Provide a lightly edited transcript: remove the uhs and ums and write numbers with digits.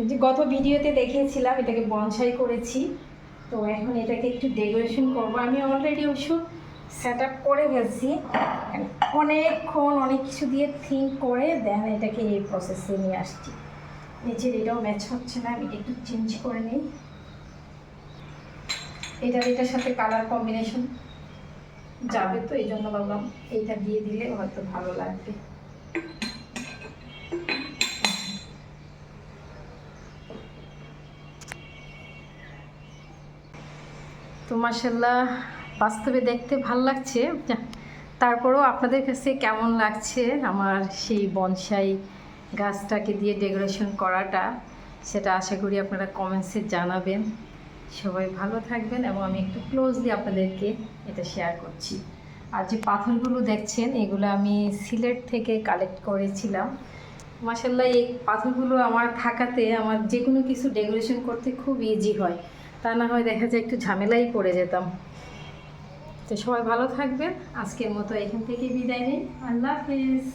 যে গত ভিডিওতে দেখিয়েছিলাম এটাকে বনসাই করেছি, তো এখন এটাকে একটু ডেকোরেশন করব। আমি অলরেডি ওষুধ সেট আপ করে ফেলছি, অনেকক্ষণ অনেক কিছু দিয়ে থিঙ্ক করে দেন এটাকে এই প্রসেসে নিয়ে আসছি। নিচের এটাও ম্যাচ হচ্ছে না, আমি একটু চেঞ্জ করে নিই। এটার সাথে কালার কম্বিনেশন যাবে, তো এই জন্য ভাবলাম এইটা দিয়ে দিলে হয়তো ভালো লাগবে। তো মাশাআল্লাহ বাস্তবে দেখতে ভাল লাগছে, তারপরেও আপনাদের কাছে কেমন লাগছে আমার সেই বনসাই গাছটাকে দিয়ে ডেকোরেশন করাটা, সেটা আশা করি আপনারা কমেন্টসে জানাবেন। সবাই ভালো থাকবেন এবং আমি একটু ক্লোজলি আপনাদেরকে এটা শেয়ার করছি। আর যে পাথরগুলো দেখছেন এগুলো আমি সিলেট থেকে কালেক্ট করেছিলাম। মাশাআল্লাহ এই পাথরগুলো আমার থাকাতে আমার যে কোনো কিছু ডেকোরেশন করতে খুব ইজি হয়, তা না হয় দেখা যায় একটু ঝামেলাই পড়ে যেতাম। তো সবাই ভালো থাকবেন, আজকের মতো এখান থেকে বিদায় নিই। আল্লাহ হাফেজ।